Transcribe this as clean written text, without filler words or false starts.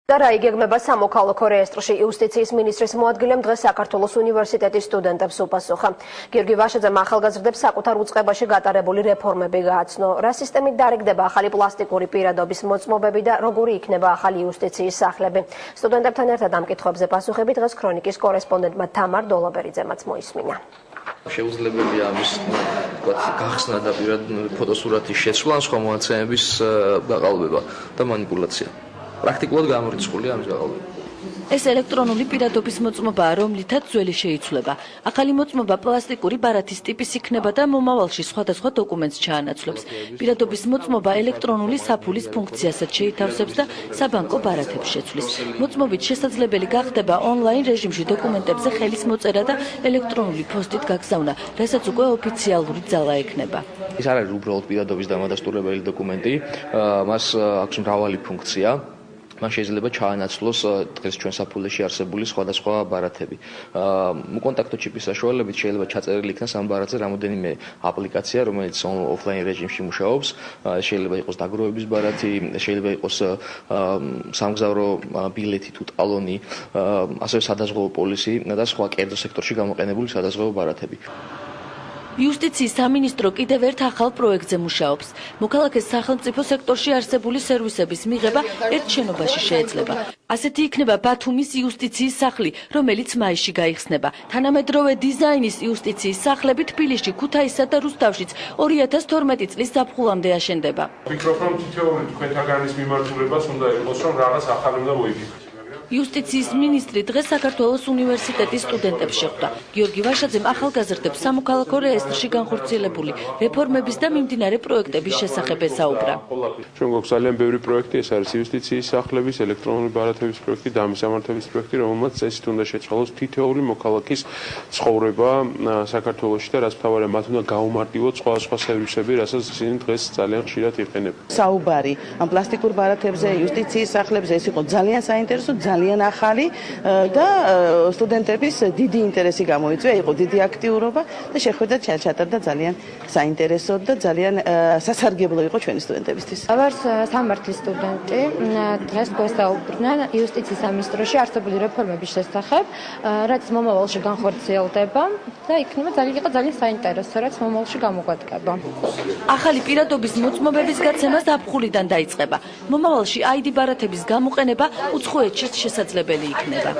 და იგეგმება სამოქალაქო რეესტრში იუსტიციის მინისტრის მოადგილემ დღეს საქართველოს უნივერსიტეტის სტუდენტებს უპასუხა. გიორგი ვაშაძემ ახალგაზრდებს საკუთარ უწყებაში გატარებული რეფორმები გააცნო. რა სისტემით დარიგდება ახალი პლასტიკური პირადობის მოწმობები და როგორი იქნება ახალი იუსტიციის სახლები. სტუდენტებთან ერთად ამ კითხვებზე პასუხები დღეს ქრონიკის კორესპონდენტმა თამარ დოლაბერიძემაც მოისმინა. შეუძლებელია ამის გახსნა და პირად ფოტოსურათის შეცვლა, სხვა მონაცემების გაყალბება და манипуляция. Პრაქტიკულად გამორიცხულია ამის გაყალბება. ეს ელექტრონული პირადობის მოწმობაა, რომლითაც ძველი შეიცვლება. ახალი მოწმობა პლასტიკური ბარათის ტიპის იქნება და მომავალში სხვადასხვა დოკუმენტს ჩაანაცვლებს. პირადობის მოწმობა ელექტრონული საფულის ფუნქციასაც შეითავსებს და საბანკო ბარათებს შეცვლის. მოწმობით შესაძლებელი გახდება ონლაინ რეჟიმში დოკუმენტებზე ხელის მოწერა და ელექტრონული პოსტით გაგზავნა, რასაც უკვე ოფიციალური ძალა ექნება. ეს არ არის უბრალოდ პირადობის დამადასტურებელი დოკუმენტი, მას აქვს მრავალი ფუნქცია. Man შეიძლება ჩაანაცვლოს დღეს ჩვენ საფულეში არსებული სხვადასხვა ბარათები. უკონტაქტო ჩიპის საშუალებით შეიძლება ჩაწერილი იქნას ამ ბარათზე რამოდენიმე აპლიკაცია, რომელიც ოფლაინ რეჟიმში მუშაობს. შეიძლება იყოს დაგროვების ბარათი, შეიძლება იყოს სამგზავრო ბილეთი თუ ტალონი, ასევე სადაზღვევო პოლისი და სხვა კერძო სექტორში გამოყენებული სადაზღვევო ბარათები. იუსტიციის სამინისტრო კიდევ ერთ ახალ პროექტზე მუშაობს. მოქალაქეს სახელმწიფო სექტორში არსებული სერვისების მიღება ერთ შენობაში შეეძლება. ასეთი იქნება ბათუმის იუსტიციის სახლი, რომელიც მაისში გაიხსნება. თანამედროვე დიზაინის იუსტიციის სახლები თბილისში, ქუთაისსა და რუსთავშიც 2012 წლის ზაფხულამდე აშენდება. ვფიქრობ, რომ თითოეული თქვენთაგანის მიმართულებას უნდა იყოს, რომ რაღაც ახალი უნდა მოიფიქროთ. იუსტიციის მინისტრი დღეს საქართველოს უნივერსიტეტის სტუდენტებს შეხვდა. გიორგი ვაშაძემ ახალგაზრდებს სამოქალაქო რეესტრში განხორციელებული რეფორმების და მიმდინარე პროექტების შესახებ ესაუბრა. ჩვენ გვაქვს ძალიან ბევრი პროექტი, ეს არის იუსტიციის სახლების, ელექტრონული ბარათების პროექტი, დამისამართების პროექტი, რომელმაც წესით უნდა შეცვალოს თითოეული მოქალაქის ცხოვრება საქართველოში და რაც მთავარია, მათ უნდა გაუმარტივოთ სხვა სერვისები, რასაც ისინი დღეს ძალიან ხშირად იყენებენ. საუბარი ამ პლასტიკურ ბარათებზე, იუსტიციის სახლებზე ეს იყო ძალიან საინტერესო, ძალიან ახალი და სტუდენტების დიდი ინტერესი გამოიწვია, იყო დიდი აქტიურობა და შეხვედრა ჩატარდა ძალიან საინტერესო და ძალიან სასარგებლო იყო ჩვენი სტუდენტებისთვის. ვარ სამართლის სტუდენტი, დღეს გვესაუბრნენ იუსტიციის სამინისტროში არსებული რეფორმების შესახებ, რაც მომავალში განხორციელდება და იქნება ძალიან საინტერესო, რაც მომავალში გამოგვადგება. ახალი პირადობის მოწმობების გაცემა ზაფხულიდან დაიწყება. მომავალში ID ბარათების გამოყენება უცხოეთშიც შესაძლებელი იქნება.